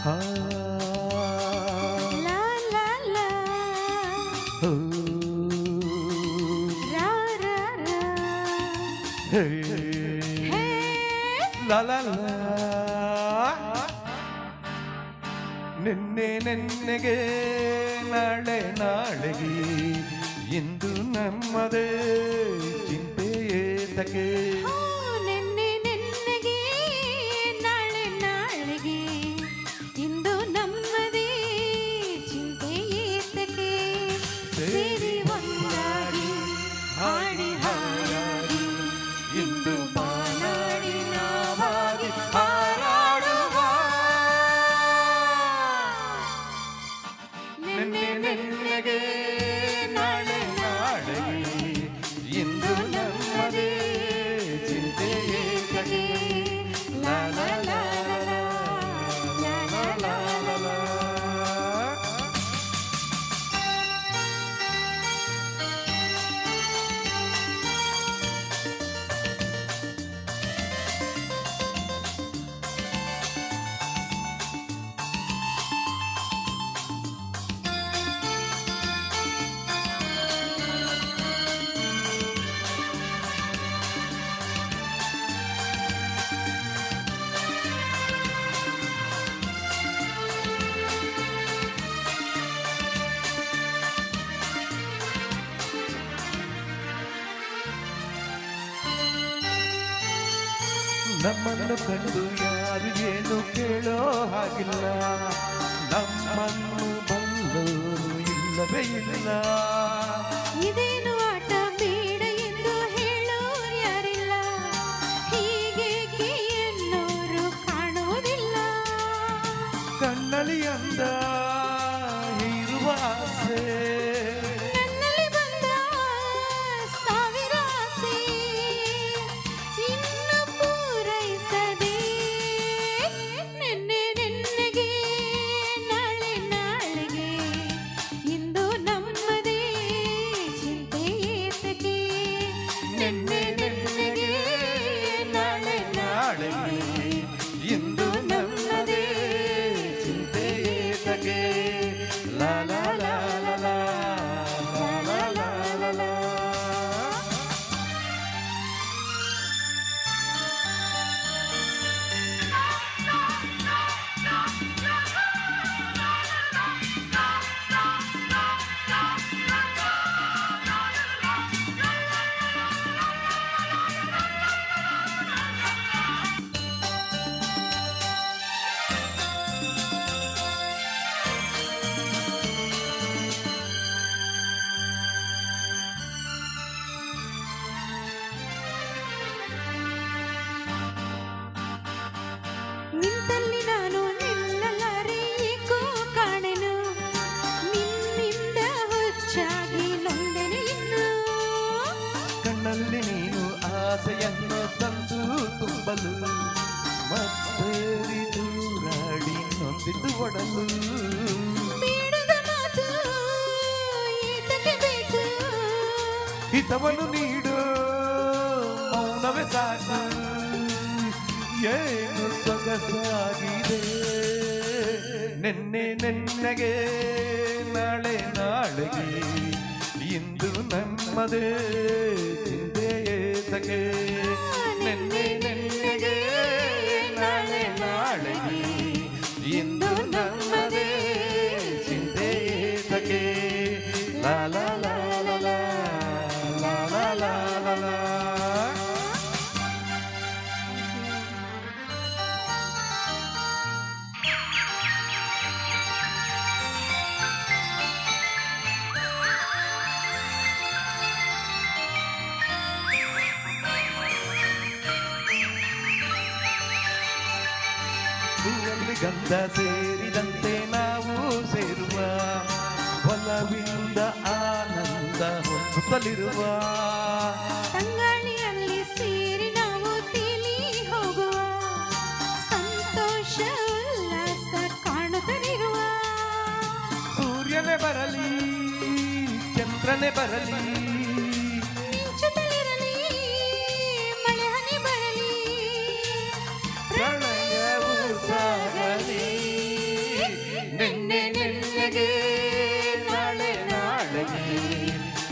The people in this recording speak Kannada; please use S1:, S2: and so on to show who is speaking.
S1: ಹಾ
S2: ಲಾ ಲಾ ಲಾ
S1: ಹೋ
S2: ರಾ ರಾ ರಾ
S1: ಹೇ
S2: ಹೇ
S1: ಲಾ ಲಾ ಲಾ ನಿನ್ನೆ ನೆನ್ನೆಗೆ ನಾಳೆ ನಾಳೆಗೆ ಇಂದು ನಮ್ಮದೇ ಚಿಂತೆ ಏತಕ್ಕೆ
S2: ಹೋ, ನೆನ್ನೆ ನೆನ್ನೆಗೆ ನಾಳೆ ನಾಳೆಗೆ ಇಂದು ನಮ್ಮದೇ ಚಿಂತೆ ಏತಕ್ಕೆ ಸೇರಿ ಒಂದಾಗಿ ಹಾಡಿ ಹಾಯಾಗಿ ಇಂದು ಬಾನಾಡಿ ನಾವಾಗಿ ಹಾರಾಡುವ
S1: ನಿನ್ನೆ ನೆನ್ನೆಗೆ ನಾಳೆ ನಾಳೆಗೆ ಇಂದು ನಮ್ಮದೇ ಚಿಂತೆ ಏತಕ್ಕೆ ಲಾ ಲಾ ಲಾ ಲಾ ಲಾ ಲಾ ಲಾ ಲಾ ಲಾ. ನಮ್ಮನ್ನು ಕಂಡು ಯಾರು ಏನು ಕೇಳೋ ಹಾಗಿಲ್ಲ, ನಮ್ಮನ್ನು ಬಲ್ಲೋರು ಇಲ್ಲವೇ ಇಲ್ಲ.
S2: ಇದೇನು ಆಟ ಬೇಡ ಎಂದು ಹೇಳೋರು ಯಾರಿಲ್ಲ, ಹೀಗೇಕೆ ಎನ್ನೋರು ಕಾಣುವುದಿಲ್ಲ.
S1: ಕಣ್ಣಲ್ಲಿ ಅಂದ ಇರುವ ಆಸೆ
S2: ನನ್ನಲ್ಲಿ ಬಂದ ಸಾವಿರ ಆಸೆ ಇನ್ನು ಪೂರೈಸದೆ ನೆನ್ನೆ ನೆನ್ನೆಗೆ ನಾಳೆ ನಾಳೆಗೆ ಇಂದು ನಮ್ಮದೇ ಚಿಂತೆ ಏತಕ್ಕೆ
S1: ನಿನ್ನೆ ನೆನ್ನೆಗೆ ನಾಳೆ ನಾಳೆಗೆ ಇಂದು ನಮ್ಮದೇ ಚಿಂತೆ ಏತಕ್ಕೆ ಲಾ ಲಾ ಲಾ ಲಾ ಲಾ ಲಾ ಲಾ ಲಾ ಲಾ.
S2: ನಿಂತಲ್ಲಿ ನಾನು ನಿಲ್ಲಲಾರೆ ಏಕೋ ಕಾಣೆನು, ನಿನ್ನಿಂದ ಹುಚ್ಚಾಗಿ ನೊಂದೆನು ಇನ್ನು.
S1: ಕಣ್ಣಲ್ಲಿ ನೀನು ಆಸೆಯನ್ನು ತಂದು ತುಂಬಲು ಮತ್ತೇರಿ ದೂರಾಡಿ ನೊಂದಿದ್ದು ಒಡಲು.
S2: ಬೇಡದ ಮಾತು ಏತಕ್ಕೆ ಬೇಕು,
S1: ಹಿತವನ್ನು ನೀಡು ಮೌನವೇ ಸಾಕು, ಏನು ಸೊಗಸಾಗಿದೆ ನಿನ್ನೆ ನೆನ್ನೆಗೆ ನಾಳೆ ನಾಳೆಗೆ ಇಂದು ನಮ್ಮದೇ ಚಿಂತೆ ಏತಕ್ಕೆ. ನಿನ್ನೆ ನೆನ್ನೆಗೆ ನಾಳೆ ನಾಳೆಗೆ ಇಂದು ನಮ್ಮದೇ ಚಿಂತೆ ಏತಕ್ಕೆ ಲಾ ಲಾ ಲಾ ಲಾ ಲಾ ಲಾ ಲಾ ಲಾ ಲಾ ಲಾ. ಹೂವಲ್ಲಿ ಗಂಧ ಸೇರಿದಂತೆ ನಾವು ಸೇರುವ, ಒಲವಿಂದ ಆನಂದ ಹೊಂದುತ್ತಲಿರುವ.
S2: ತಂಗಾಳಿಯಲ್ಲಿ ಸೇರಿ ನಾವು ತೇಲಿ ಹೋಗುವ, ಸಂತೋಷ ಉಲ್ಲಾಸ ಕಾಣುತ್ತಲಿರುವ.
S1: ಸೂರ್ಯನೇ ಬರಲಿ ಚಂದ್ರನೇ ಬರಲಿ,
S2: ಮಿಂಚುತ್ತಲಿರಲಿ ಮಳೆ ಹನಿ ಬರಲಿ,
S1: ಪ್ರಣಯವು ಸಾಗಲಿ